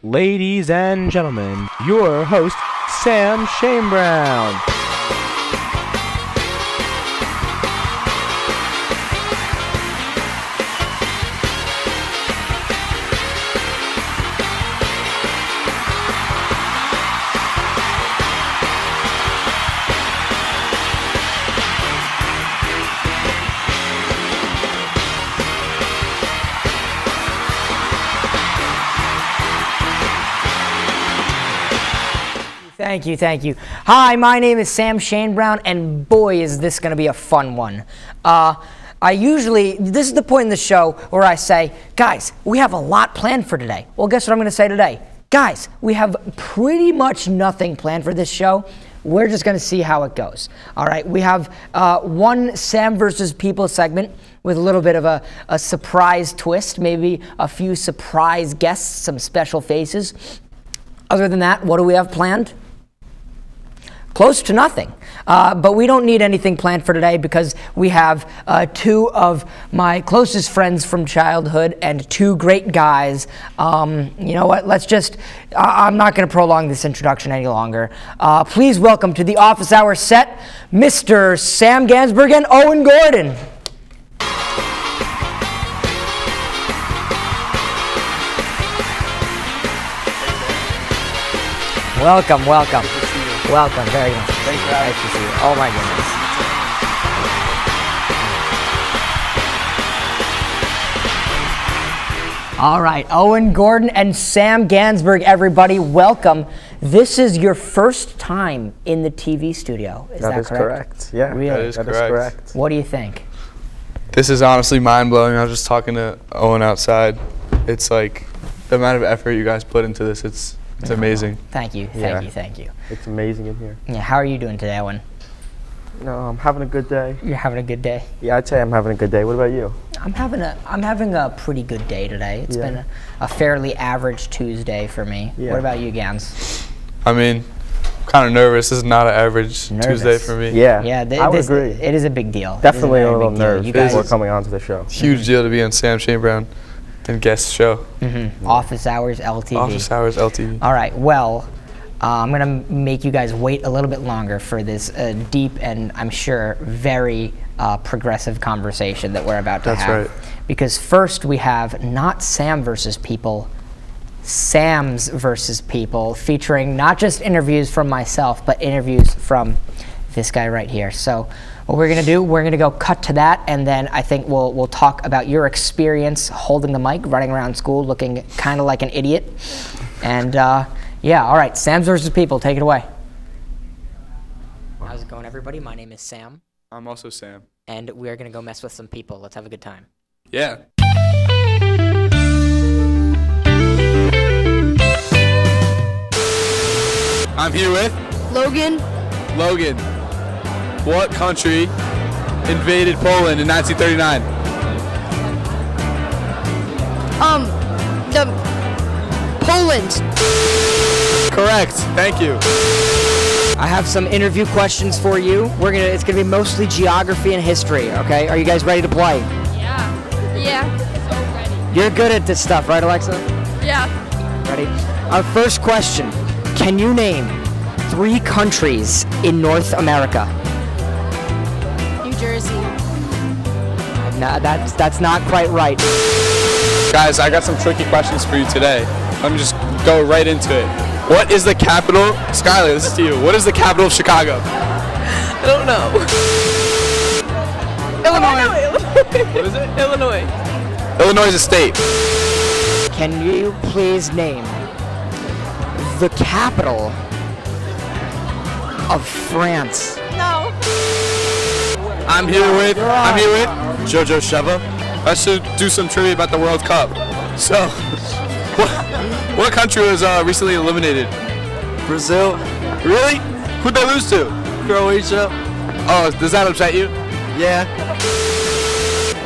Ladies and gentlemen, your host, Sam Shane Brown. Thank you. Hi, my name is Sam Shane Brown, and boy, is this going to be a fun one. This is the point in the show where I say, guys, we have a lot planned for today. Well, guess what I'm going to say today? Guys, we have pretty much nothing planned for this show. We're just going to see how it goes. All right, we have one Sam versus People segment with a little bit of a surprise twist, maybe a few surprise guests, some special faces. Other than that, what do we have planned? Close to nothing. But we don't need anything planned for today because we have two of my closest friends from childhood and two great guys. You know what? I'm not going to prolong this introduction any longer. Please welcome to the office hour set, Mr. Sam Ganzburg and Owen Gordon. Welcome. Welcome, very nice. Thanks for having me. Nice to see you. Oh my goodness. All right, Owen Gordon and Sam Ganzburg, everybody, welcome. This is your first time in the TV studio, is that correct? That is correct, yeah. Really? That is correct. What do you think? This is honestly mind-blowing. I was just talking to Owen outside. It's like the amount of effort you guys put into this, it's amazing. Thank you. It's amazing in here. Yeah, how are you doing today, Owen? No, I'm having a good day. You're having a good day? Yeah, I'd say I'm having a good day. What about you? I'm having a pretty good day today. It's been a fairly average Tuesday for me. Yeah. What about you, Gans? I mean, I'm kind of nervous. This is not an average Tuesday for me. Yeah, I would agree. It is a big deal. Definitely a little nerves before coming onto the show. Huge deal to be on Sam Shane Brown and guest show. Office Hours LTV. Office Hours LTV. All right, well, I'm going to make you guys wait a little bit longer for this deep and I'm sure very progressive conversation that we're about to have. That's right. Because first we have not Sam versus People, Sam's versus People, featuring not just interviews from myself, but interviews from this guy right here. So what we're going to do, we're going to go cut to that, and then I think we'll talk about your experience holding the mic, running around school, looking kind of like an idiot. And yeah, all right, Sam's versus People, take it away. How's it going, everybody? My name is Sam. I'm also Sam. And we're going to go mess with some people. Let's have a good time. Yeah. I'm here with Logan. What country invaded Poland in 1939? Poland. Correct. Thank you. I have some interview questions for you. It's gonna be mostly geography and history, okay? Are you guys ready to play? Yeah. So ready. You're good at this stuff, right, Alexa? Yeah. Ready? Our first question. Can you name 3 countries in North America? New Jersey. No, that's not quite right. Guys, I got some tricky questions for you today. Let me just go right into it. What is the capital? Skylar, this is to you. What is the capital of Chicago? I don't know. Illinois. What is it? Illinois. Illinois is a state. Can you please name the capital of France? No. I'm here with Jojo Sheva. I should do some trivia about the World Cup. So, what country was recently eliminated? Brazil. Really? Who'd they lose to? Croatia. Oh, does that upset you? Yeah.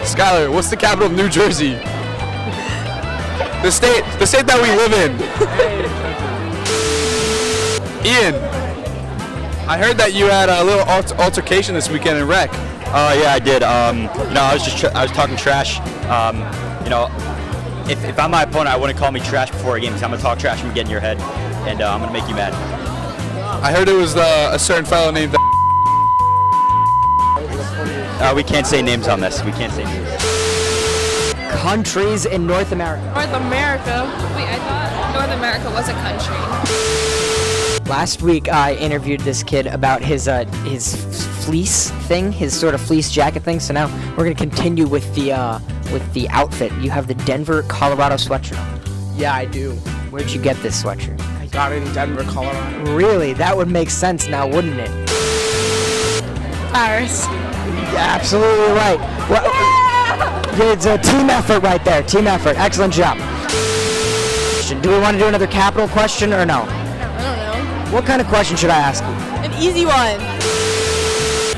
Skylar, what's the capital of New Jersey? The state that we live in. Ian, I heard that you had a little altercation this weekend in rec. Yeah, I did. I was talking trash. if I'm my opponent, I wouldn't call me trash before a game because I'm gonna talk trash and get in your head, and I'm gonna make you mad. I heard it was a certain fellow named. We can't say names on this. We can't say names. Countries in North America. North America? Wait, I thought North America was a country. Last week I interviewed this kid about his fleece thing, his sort of fleece jacket thing. So now we're gonna continue with the outfit. You have the Denver, Colorado sweatshirt on. Yeah, I do. Where'd you get this sweatshirt? I got it in Denver, Colorado. Really? That would make sense now, wouldn't it? Paris. Yeah, absolutely right. Well, it's a team effort right there. Team effort. Excellent job. Do we want to do another capital question or no? I don't know. What kind of question should I ask you? An easy one.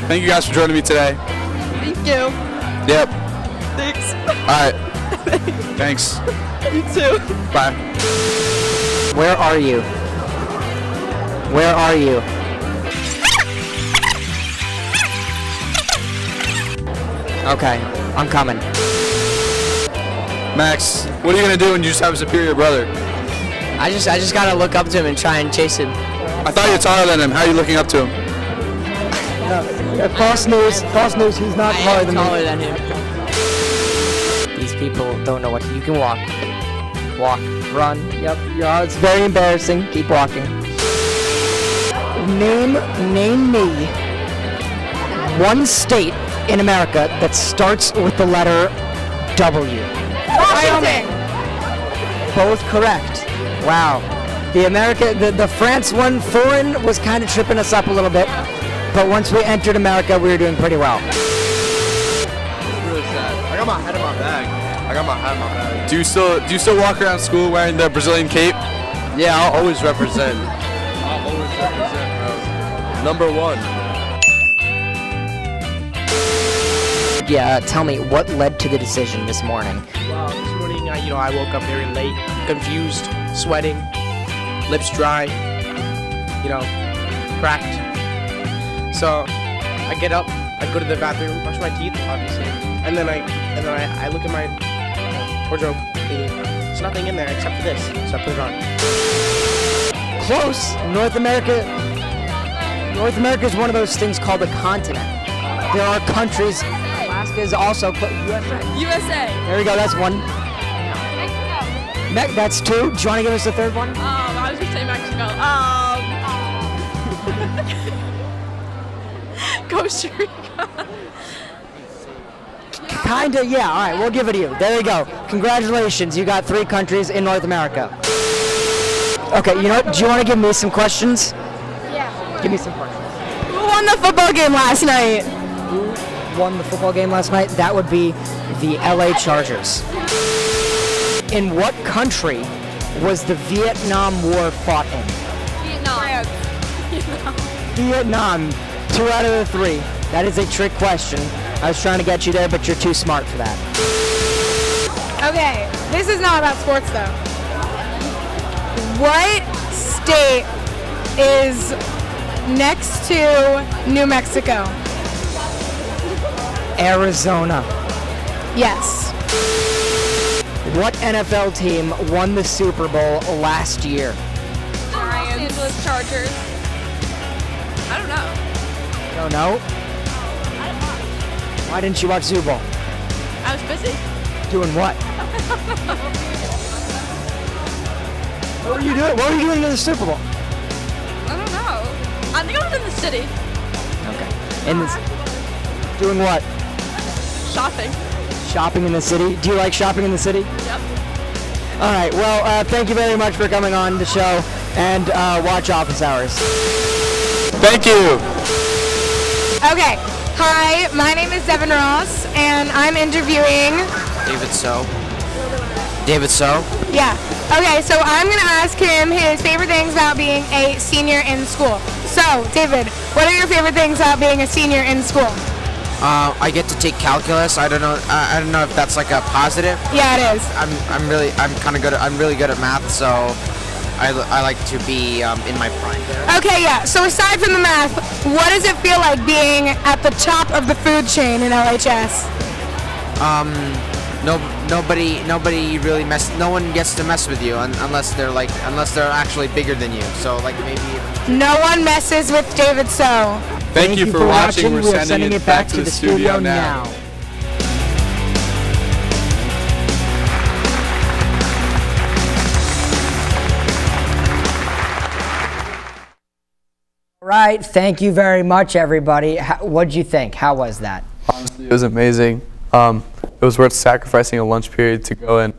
Thank you guys for joining me today. Thank you. Yep. Thanks. All right. Thanks. You too. Bye. Where are you? Where are you? Okay, I'm coming. Max, what are you gonna do when you just have a superior brother? I just gotta look up to him and try and chase him. I thought you're taller than him. How are you looking up to him? False news. False news. He's not taller than me. Taller than him. These people don't know what you can walk. Walk. Run. Yep. Yeah, it's very embarrassing. Keep walking. Name me one state in America that starts with the letter W. Washington. Both correct. Wow. The France one, foreign, was kind of tripping us up a little bit. But once we entered America, we were doing pretty well. Really sad. I got my head in my bag. Do you still walk around school wearing the Brazilian cape? Yeah, I'll always represent. Bro. Number one. Yeah, tell me, what led to the decision this morning? Well, this morning, I woke up very late, confused, sweating, lips dry, cracked. So I get up, I go to the bathroom, brush my teeth, obviously, and then I look at my wardrobe. There's nothing in there except for this, so I put it on. Close. North America is one of those things called a continent. There are countries. Alaska is also USA. USA. There we go. That's one. Mexico. That's two. Do you want to give us the third one? I was gonna say Mexico. Costa Rica. Kinda, yeah. All right, we'll give it to you. There you go. Congratulations. You got 3 countries in North America. Okay, you know what? Do you want to give me some questions? Yeah. Give me some questions. Who won the football game last night? Who won the football game last night? That would be the LA Chargers. In what country was the Vietnam War fought in? Vietnam. Vietnam. 2 out of the 3. That is a trick question. I was trying to get you there, but you're too smart for that. Okay, this is not about sports though. What state is next to New Mexico? Arizona. Yes. What NFL team won the Super Bowl last year? Giants. Chargers. I don't know. Don't know? Why didn't you watch Super Bowl? I was busy. Doing what? What were you doing? What were you doing in the Super Bowl? I don't know. I think I was in the city. Okay. In this. Doing what? Shopping. Shopping in the city. Do you like shopping in the city? Yep. All right. Well, thank you very much for coming on the show, and watch Office Hours. Thank you. Okay. Hi, my name is Devin Ross, and I'm interviewing. David So. David So? Yeah. Okay, so I'm going to ask him his favorite things about being a senior in school. So, David, what are your favorite things about being a senior in school? I get to take calculus. I don't know if that's like a positive. Yeah, it is. I'm really good at math, so I like to be in my prime there. Okay, yeah. So aside from the math, what does it feel like being at the top of the food chain in LHS? nobody really no one gets to mess with you unless they're actually bigger than you. So like maybe. No one messes with David So. Thank you for watching. We're sending it back to the studio now. All right, thank you very much, everybody. What'd you think? How was that? Honestly, it was amazing. It was worth sacrificing a lunch period to go and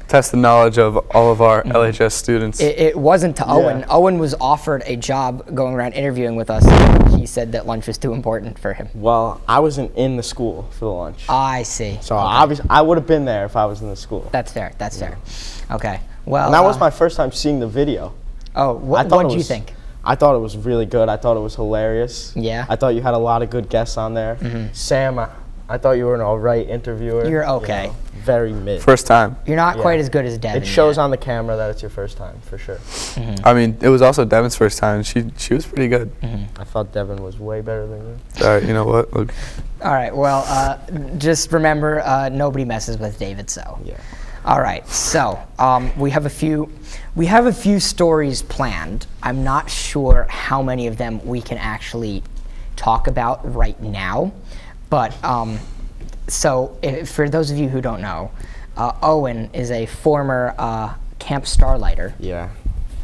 test the knowledge of all of our LHS students. It wasn't to Owen. Owen was offered a job going around interviewing with us. He said that lunch was too important for him. Well, I wasn't in the school for the lunch. I see. So obviously, I would have been there if I was in the school. That's fair. That's fair. Okay. Well. And that was my first time seeing the video. Oh, what did you think? I thought it was really good. I thought it was hilarious. Yeah. I thought you had a lot of good guests on there. Sam, I thought you were an all right interviewer. You're okay. You know, very mid. First time. You're not quite as good as Devin. It shows on the camera that it's your first time, for sure. I mean, it was also Devin's first time. She was pretty good. I thought Devin was way better than you. All right, you know what? Look. All right. Well, just remember, nobody messes with David. So. Yeah. All right. So we have a few stories planned. I'm not sure how many of them we can actually talk about right now, but so for those of you who don't know, Owen is a former Camp Starlighter. Yeah.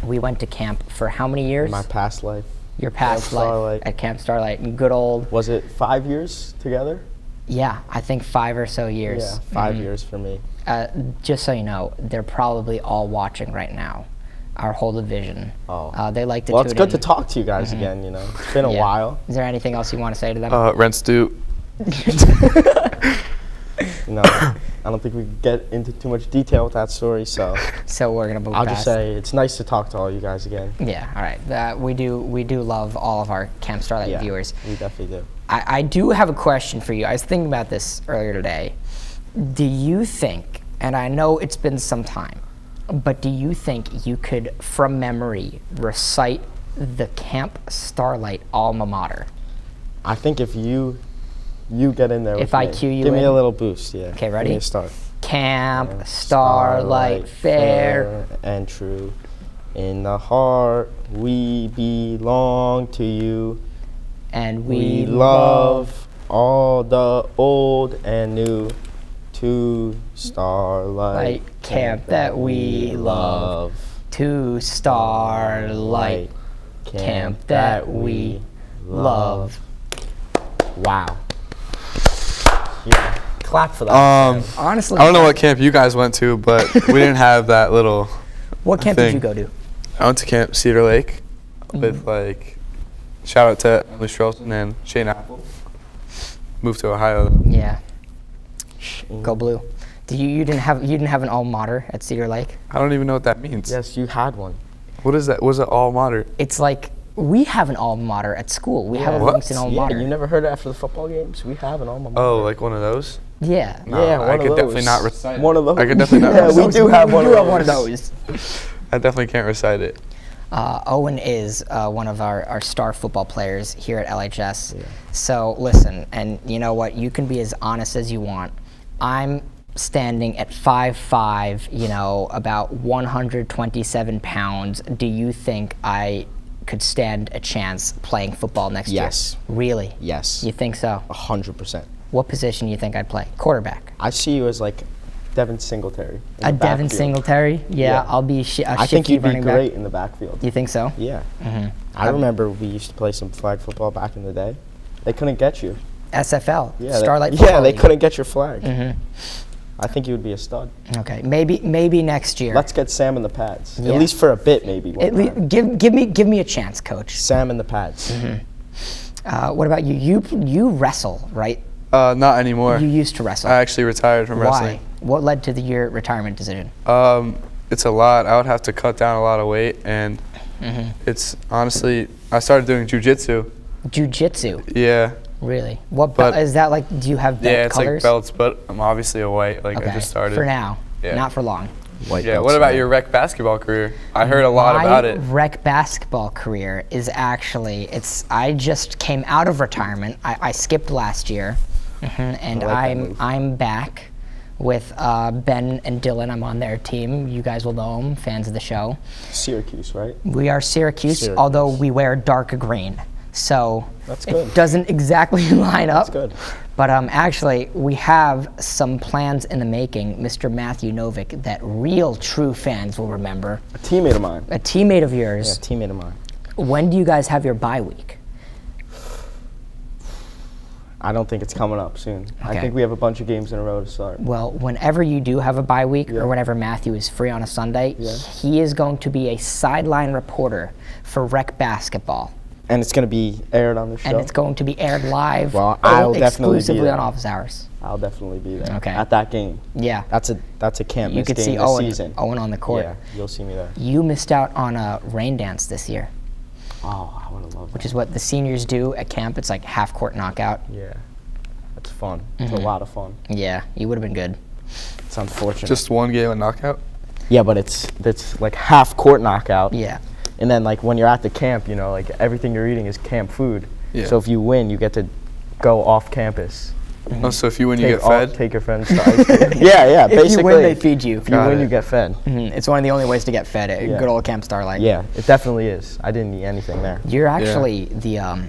We went to camp for how many years? My past life. Your past life at Camp Starlight. Good old. Was it 5 years together? Yeah, I think 5 or so years. Yeah, 5 years for me. Just so you know, they're probably all watching right now. Our whole division. Oh. They like to Well, tune it's good in. to talk to you guys again, you know. It's been a while. Is there anything else you want to say to them? Rent Stu. No, I don't think we can get into too much detail with that story, so we're gonna move I'll past. just say it's nice to talk to all you guys again. Yeah, all right. We do love all of our Camp Starlight viewers. We definitely do. I do have a question for you. I was thinking about this earlier today. Do you think, and I know it's been some time, but do you think you could, from memory, recite the Camp Starlight alma mater? I think if you get in there with If I cue you give me in? a little boost, yeah. Okay, ready? Give me a start. Camp Starlight fair. And true. In the heart, we belong to you. And We love all the old and new. To Starlight Camp that we love. To Starlight Camp that we love. Wow. Yeah. Clap for that. Honestly, I don't know what camp you guys went to, but we didn't have that little what camp did you go to? I went to Camp Cedar Lake with shout out to Emily Strelson and Shane Apple. Moved to Ohio though. Yeah. Go Blue. You didn't have an alma mater at Cedar Lake? I don't even know what that means. Yes, you had one. What is that? Was it alma mater? It's like we have an alma mater at school. We have a Livingston alma Yeah, mater. you never heard it after the football games? We have an alma mater. Oh, like one of those? Yeah. No, Yeah, one I of could those. definitely not recite it. One of those. I could definitely not Yeah, recite we do have one We of do have those. one of those. I definitely can't recite it. Owen is one of our star football players here at LHS. Yeah. So listen, and you know what? You can be as honest as you want. I'm standing at 5'5", you know, about 127 pounds. Do you think I could stand a chance playing football next year? Yes. Really? Yes. You think so? 100%. What position do you think I'd play? Quarterback. I see you as like Devin Singletary. A Devin Singletary? Yeah, I'll be I think you'd be running great back. in the backfield. You think so? Yeah. I remember we used to play some flag football back in the day. They couldn't get you. SFL. Yeah, Starlight they Football they League. couldn't get your flag. I think you would be a stud. Okay, maybe next year. Let's get Sam in the pads. Yeah. At least for a bit, maybe. At least, give me a chance, coach. Sam in the pads. What about you? You wrestle, right? Not anymore. You used to wrestle. I actually retired from wrestling. Why? What led to your retirement decision? It's a lot. I would have to cut down a lot of weight, and it's honestly, I started doing jujitsu. Jiu-jitsu. Yeah. Really? What But- is that like? Do you have belt Yeah, it's colors? like belts, but I'm obviously a white. Like Okay. I just started. For now. Yeah. Not for long. White Yeah. belts, What about man. your rec basketball career? I heard a lot about it. My rec basketball career is actually I just came out of retirement. I skipped last year, and I like that move. I'm back with Ben and Dylan. I'm on their team. You guys will know them, fans of the show. Syracuse, right? We are Syracuse, although we wear dark green. So that's good. It doesn't exactly line up. That's good. But actually, we have some plans in the making, Mr. Matthew Novick, that real true fans will remember. A teammate of mine. A teammate of yours. Yeah, a teammate of mine. When do you guys have your bye week? I don't think it's coming up soon. Okay. I think we have a bunch of games in a row to start. Well, whenever you do have a bye week, or whenever Matthew is free on a Sunday, he is going to be a sideline reporter for Rec Basketball. And it's going to be aired on the show? And it's going to be aired live, well, I'll definitely exclusively be there. on office hours. I'll definitely be there. Okay. At that game. Yeah. That's a can't you miss could game see this Owen, season. Owen on the court. Yeah, you'll see me there. You missed out on a rain dance this year. Oh, I would have loved that. Which is what the seniors do at camp. It's like half-court knockout. Yeah. That's fun. It's a lot of fun. Yeah, you would have been good. It's unfortunate. Just one game of knockout? Yeah, but it's like half-court knockout. Yeah. And then like when you're at the camp, you know, like everything you're eating is camp food. Yeah. So if you win, you get to go off campus. Oh, so if you win, you get fed? Take your friends to ice cream. Yeah, basically. If you win, they feed you. If you win, you get fed. It's one of the only ways to get fed at good old Camp Starlight. Yeah, it definitely is. I didn't eat anything there. You're actually the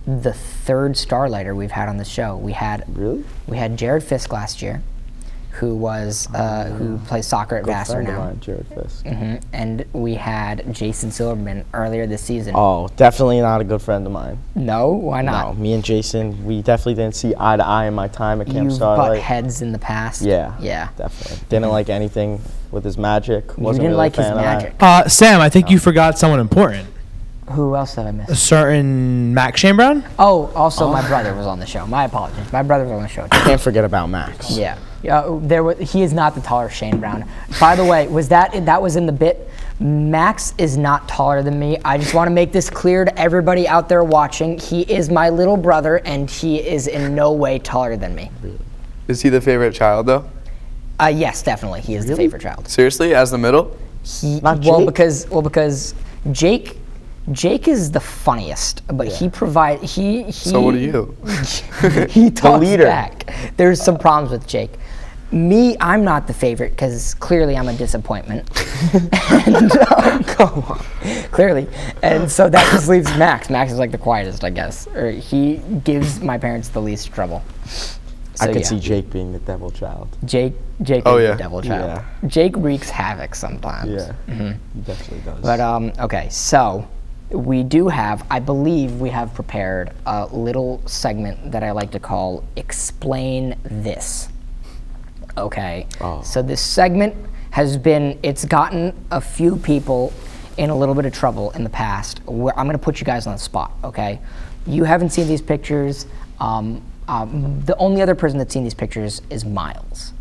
third Starlighter we've had on the show. We had Jared Fisk last year, who was who plays soccer at Vassar now. Mine, Jared Fisk. And we had Jason Silverman earlier this season. Oh, definitely not a good friend of mine. No, why not? No, me and Jason, we definitely didn't see eye to eye in my time at Camp Starlight. You've butt heads in the past. Yeah, yeah, definitely. Didn't like anything with his magic. You Wasn't didn't really like a his fan of magic. that. Sam, I think you forgot someone important. Who else did I A miss? certain Max Shane-Brown? Oh, also my brother was on the show. My apologies. My brother was on the show too. Can't forget about Max. Yeah. He is not the taller Shane Brown. By the way, that was in the bit. Max is not taller than me. I just want to make this clear to everybody out there watching. He is my little brother, and he is in no way taller than me. Is he the favorite child, though? Yes, definitely. He is the favorite child. Seriously? As the middle? Because Jake is the funniest, but he So what are you? He talks back. There's some problems with Jake. Me, I'm not the favorite because clearly I'm a disappointment. And, come on. Clearly. And so that just leaves Max. Max is like the quietest, I guess. Or he gives my parents the least trouble. So, I could see Jake being the devil child. Jake is the devil child. Yeah. Jake wreaks havoc sometimes. Yeah, he definitely does. But, okay, so we do have, I believe we have prepared a little segment that I like to call Explain This. Okay, so this segment it's gotten a few people in a little bit of trouble in the past. I'm going to put you guys on the spot, okay? You haven't seen these pictures. The only other person that's seen these pictures is Miles,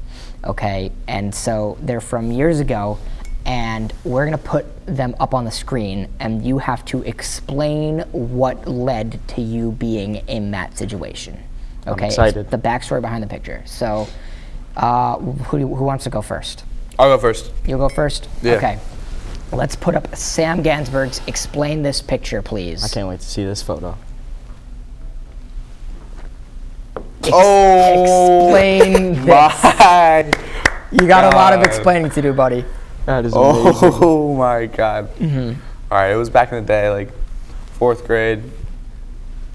okay? And so they're from years ago, and we're going to put them up on the screen, and you have to explain what led to you being in that situation, okay? I'm excited. It's the backstory behind the picture. So who wants to go first? I'll go first. You'll go first? Yeah. Okay. Let's put up Sam Ganzburg's Explain This picture, please. I can't wait to see this photo. Explain this. You got a lot of explaining to do, buddy. That is amazing. Oh my God. All right, it was back in the day, like 4th grade.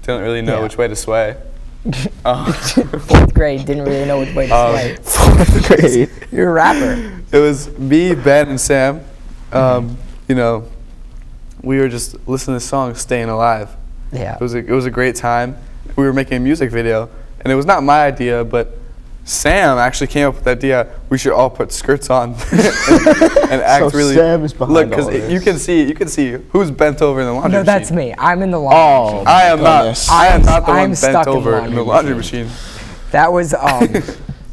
Didn't really know which way to sway. 4th grade, didn't really know which way to sway. 4th grade. You're a rapper. It was me, Ben, and Sam. You know, we were just listening to this song, "Staying Alive." Yeah. It was a great time. We were making a music video, and it was not my idea, but Sam actually came up with the idea. We should all put skirts on and act So really. Sam is behind Look, all because this. you can see who's bent over in the laundry machine. No, that's me. I'm in the laundry machine. I am goodness. not. I am not the I'm one stuck bent in over in the laundry machine. That was,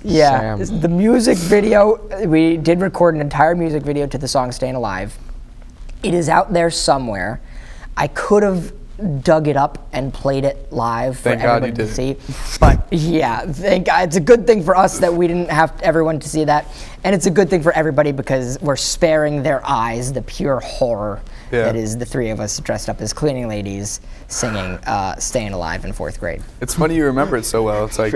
yeah. Sam. The music video, we did record an entire music video to the song Staying Alive. It is out there somewhere. I could have dug it up and played it live for everybody to see. But yeah, thank God. It's a good thing for us that we didn't have everyone to see that. And it's a good thing for everybody because we're sparing their eyes the pure horror that is the three of us dressed up as cleaning ladies singing Staying Alive in 4th grade. It's funny you remember it so well. It's like,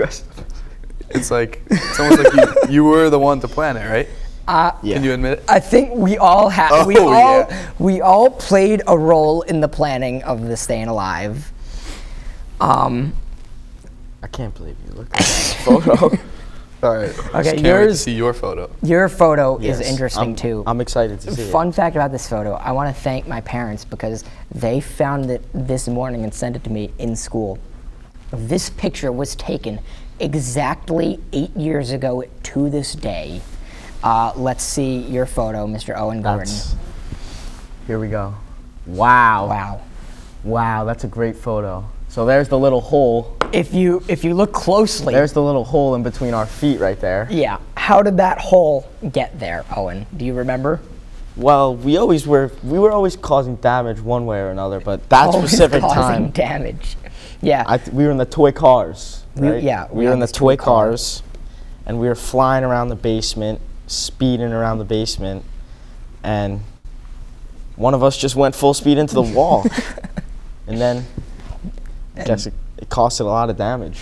It's like it's almost like you were the one to plan it, right? Can you admit it? I think we all had. We all played a role in the planning of the Staying Alive. I can't believe you looked at that photo. All right. Okay, can't wait to see your photo. Your photo is interesting too. I'm excited to see it. Fun fact about this photo: I want to thank my parents because they found it this morning and sent it to me in school. This picture was taken exactly 8 years ago to this day. Let's see your photo, Mr. Owen Gordon. Here we go. Wow. Wow. Wow, that's a great photo. So there's the little hole. If you look closely, There's the little hole in between our feet right there. yeah. How did that hole get there, Owen? Do you remember? Well, we were always causing damage one way or another, but that Always specific causing time, damage. Yeah. we were in the toy cars. Right? We were in the had this toy toy car. cars, and we were flying around the basement, speeding around the basement, and one of us just went full speed into the wall, and then I guess it costed a lot of damage.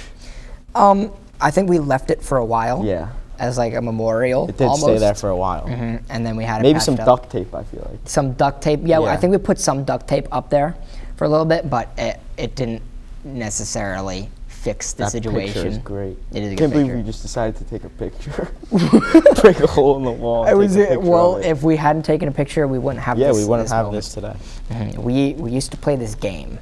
I think we left it for a while. Yeah. As like a memorial. It did almost. stay there for a while. And then we had it Maybe patched some up. duct tape, I feel like. Some duct tape. Yeah, I Yeah. think we put some duct tape up there for a little bit, but it didn't necessarily fix the That situation. picture is great. It is a Can't good believe picture. we just decided to take a picture. Break a hole in the wall. It was take a picture well, of it. if we hadn't taken a picture, we wouldn't have this. we wouldn't have moment. this today. We used to play this game.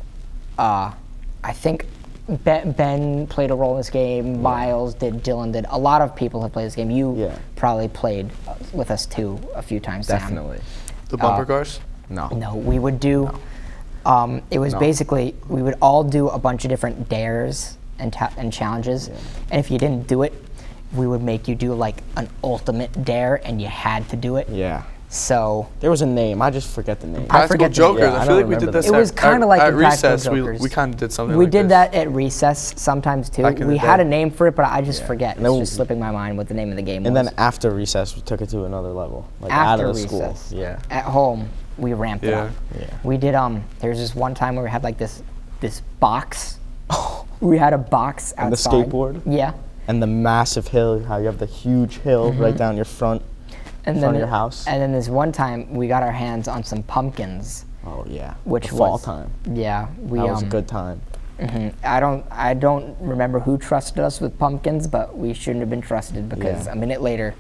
I think Ben played a role in this game. Miles did. Dylan did. A lot of people have played this game. You probably played with us too a few times. Sam. Definitely. The bumper cars? No. No, we would do. It was basically we would all do a bunch of different dares and challenges, and if you didn't do it, we would make you do like an ultimate dare, and you had to do it. Yeah. So There was a name. I just forget the name. I forget the Jokers. name. Yeah, I I feel don't like we did remember this. it was kind of like at Impractical recess. Jokers. We kind of did something. we like did this. that at recess sometimes too. Back in We the had day. a name for it, but I just forget. And It's then just slipping my mind what the name of the game And was. then after recess, we took it to another level. Like After out of the recess, school. Yeah. at home, we ramped it Yeah. up. Yeah. We did. There's this one time where we had like this box. We had a box outside. And the skateboard. Yeah. And the massive hill, how you have the huge hill right down your front. And front of your house. And then this one time we got our hands on some pumpkins. Oh yeah. Which the fall was time. Yeah, we That was a good time. I don't remember who trusted us with pumpkins, but we shouldn't have been trusted because a minute later,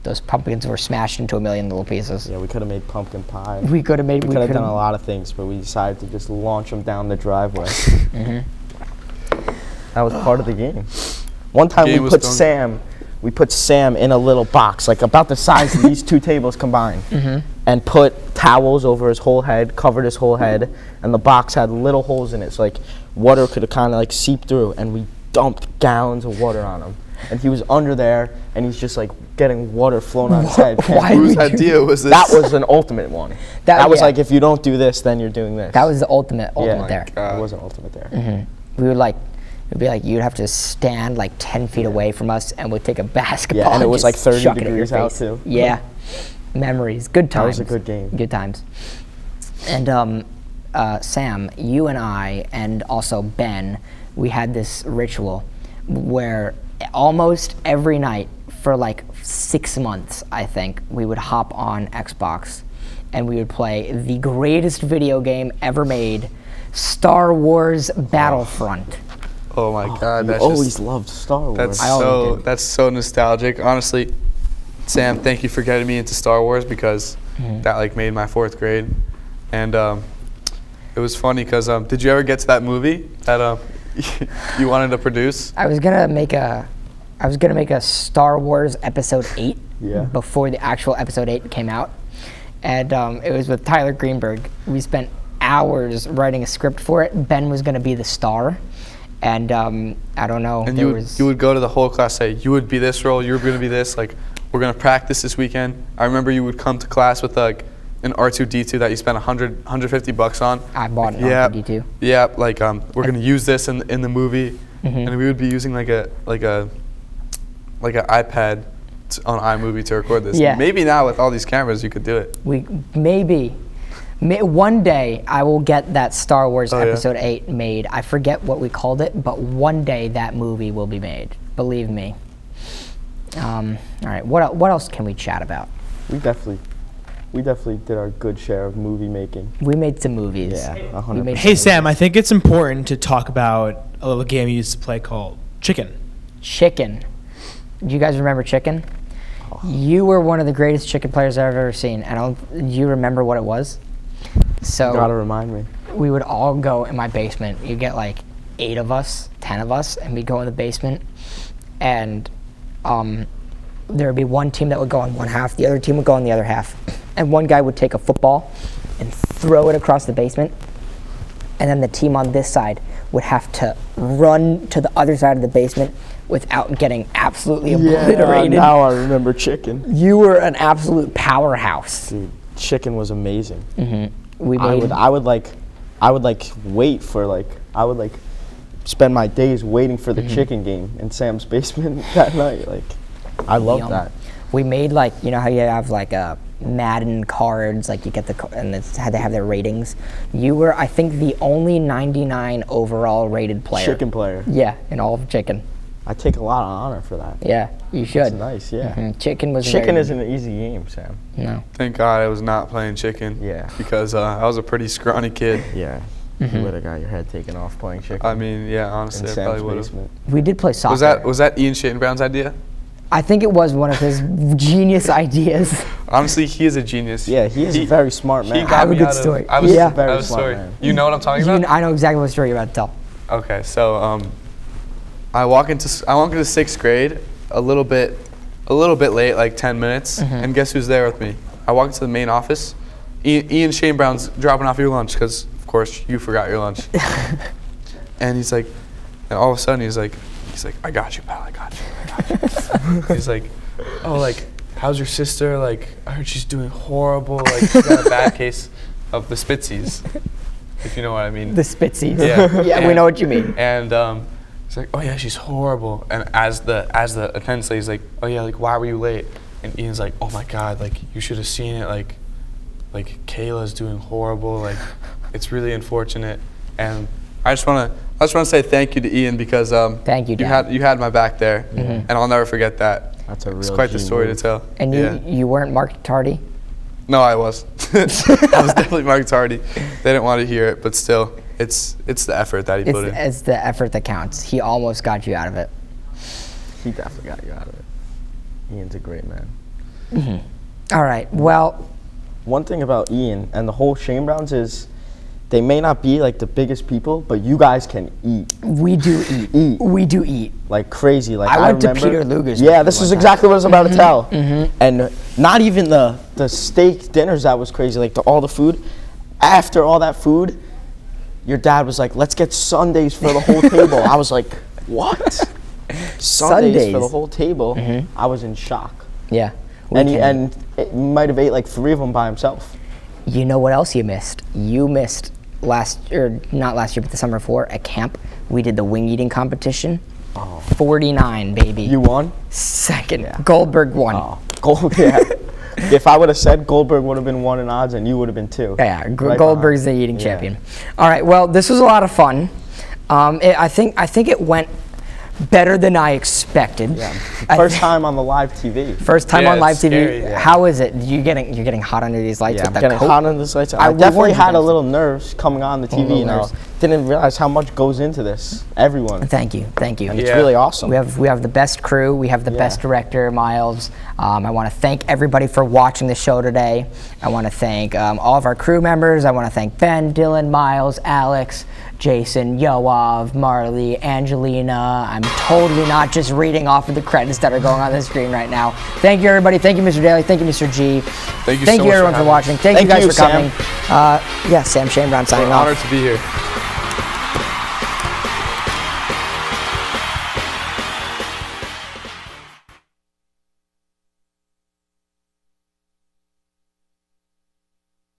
those pumpkins were smashed into a million little pieces. Yeah, we could have made pumpkin pie. We could have made. We could have done a lot of things, but we decided to just launch them down the driveway. That was part of the game. One time Game we was put done. Sam in a little box, like about the size of these two tables combined, and put towels over his whole head, covered his whole head, and the box had little holes in it, so like water could kind of like seep through, and we dumped gallons of water on him. And he was under there, and he's just like getting water flowing on his head. Why And Whose idea was this? that was an ultimate one. That was yeah. like, if you don't do this, then you're doing this. That was the ultimate there. It was an ultimate there. We would like. It'd be like you'd have to stand like 10 feet away from us, and we'd take a basketball. Yeah, and it was just like 30 chuck it at your degrees out, face. too. Yeah, memories, good That times. was a good game. Good times. And Sam, you and I, and also Ben, we had this ritual where almost every night for like 6 months, I think, we would hop on Xbox and we would play the greatest video game ever made, Star Wars Battlefront. Oh my God! You That's always just, loved Star Wars. That's I always did. that's so nostalgic. Honestly, Sam, thank you for getting me into Star Wars because that like made my 4th grade, and it was funny because did you ever get to that movie that you wanted to produce? I was gonna make a Star Wars Episode 8 before the actual Episode 8 came out, and it was with Tyler Greenberg. We spent hours writing a script for it. Ben was gonna be the star, and I don't know. And you would go to the whole class, say you would be this role, you were gonna be this. Like we're gonna practice this weekend. I remember you would come to class with like an R2D2 that you spent $150 on. I bought an Yeah, R2D2. yeah. Like we're gonna use this in the movie, and we would be using like an iPad on iMovie to record this. Yeah. Maybe now with all these cameras you could do it. One day I will get that Star Wars Oh, yeah. Episode 8 made. I forget what we called it, but one day that movie will be made. Believe me. All right, what else can we chat about? We definitely did our good share of movie making. We made some movies. Yeah, We 100%. made Hey, some Sam, I think it's important to talk about a little game you used to play called Chicken. Chicken. Do you guys remember Chicken? You were one of the greatest chicken players I've ever seen. Do you remember what it was? So You gotta remind me. we would all go in my basement. You'd get like 8 of us, 10 of us, and we'd go in the basement. And there would be one team that would go on one half, the other team would go on the other half. And one guy would take a football and throw it across the basement. And then the team on this side would have to run to the other side of the basement without getting absolutely obliterated. Now I remember Chicken. You were an absolute powerhouse. Dude, Chicken was amazing. We I made would wait for I would spend my days waiting for the chicken game in Sam's basement that night. I love Yum. that. We made you know how you have a Madden cards, you get and it's had to have their ratings. You were, I think, the only 99 overall rated player. Chicken player. Yeah, in all of Chicken. I take a lot of honor for that. Yeah, you should. That's nice, yeah. Chicken was Chicken very- isn't an easy game, Sam. No. Thank God I was not playing Chicken. Yeah. Because I was a pretty scrawny kid. Yeah. You would have got your head taken off playing Chicken. I mean, yeah, in honestly, I Sam's probably would have. basement. We did play soccer. Was that Ian Shane Brown's idea? I think it was one of his genius ideas. Honestly, he is a genius. Yeah, he is a very smart man. He got I have a me good out of- story. I was, Yeah. Very I have a smart story. man. You know what I'm talking about? I know exactly what story you're about to tell. Okay, so I walk into 6th grade a little bit late, like 10 minutes, and guess who's there with me? I walk into the main office. Ian Shane Brown's dropping off your lunch because, of course, you forgot your lunch. And he's like, and all of a sudden he's like, I got you, pal, I got you. He's like, oh, how's your sister? I heard she's doing horrible. She's got a bad case of the Spitsies, if you know what I mean. The Spitsies. Yeah. Yeah, we know what you mean. And he's like, oh yeah, she's horrible. And as the attendance lady's like, oh yeah, why were you late? And Ian's like, oh my God, you should have seen it. Kayla's doing horrible. It's really unfortunate. And I just wanna say thank you to Ian because Thank you, Dad. you had my back there, and I'll never forget that. That's a real It's quite the story to tell. And you weren't Mark Tardy? No, I was. I was definitely Mark Tardy. They didn't want to hear it, but still, it's the effort that he put in. It's the effort that counts. He almost got you out of it. He definitely got you out of it. Ian's a great man. All right, well, One thing about Ian and the whole Shane Browns is they may not be the biggest people, but you guys can eat. we do eat. We do eat. Like crazy. I went to remember- Peter Luger's Yeah, with this you is one exactly what I was about to tell. And not even the steak dinners that was crazy, all the food. After all that food, your dad was like, let's get sundaes for the whole table. I was like, what? Sundaes for the whole table? I was in shock. Yeah. And he might have ate 3 of them by himself. You know what else you missed? You missed not last year, but the summer before at camp. We did the wing eating competition. 49, baby. You won? Second. Goldberg won. Oh, Gold, yeah. If I would have said Goldberg would have been 1 in odds and you would have been 2. Yeah, Right Goldberg's behind. the eating champion. All right, well, this was a lot of fun. I think it went better than I expected. Yeah. First time on the live TV. First time Yeah, on live it's TV. scary, yeah. How is it? You're getting hot under these lights Yeah, with I'm the getting coat? hot under this lights. I we definitely warned you had a guys. little nerves coming on the TV, and I didn't realize how much goes into this. Everyone. Thank you. And it's Yeah. really awesome. We have the best crew. We have the best director, Miles. I want to thank everybody for watching the show today. I want to thank all of our crew members. I want to thank Ben, Dylan, Miles, Alex, Jason, Yoav, Marley, Angelina. I'm totally not just reading off of the credits that are going on the screen right now. Thank you, everybody. Thank you, Mr. Daly. Thank you, Mr. G. Thank you so much everyone for for having watching. us. Thank you Thank guys you, for coming. Sam. Sam Shane Brown We're signing honored off. to be here.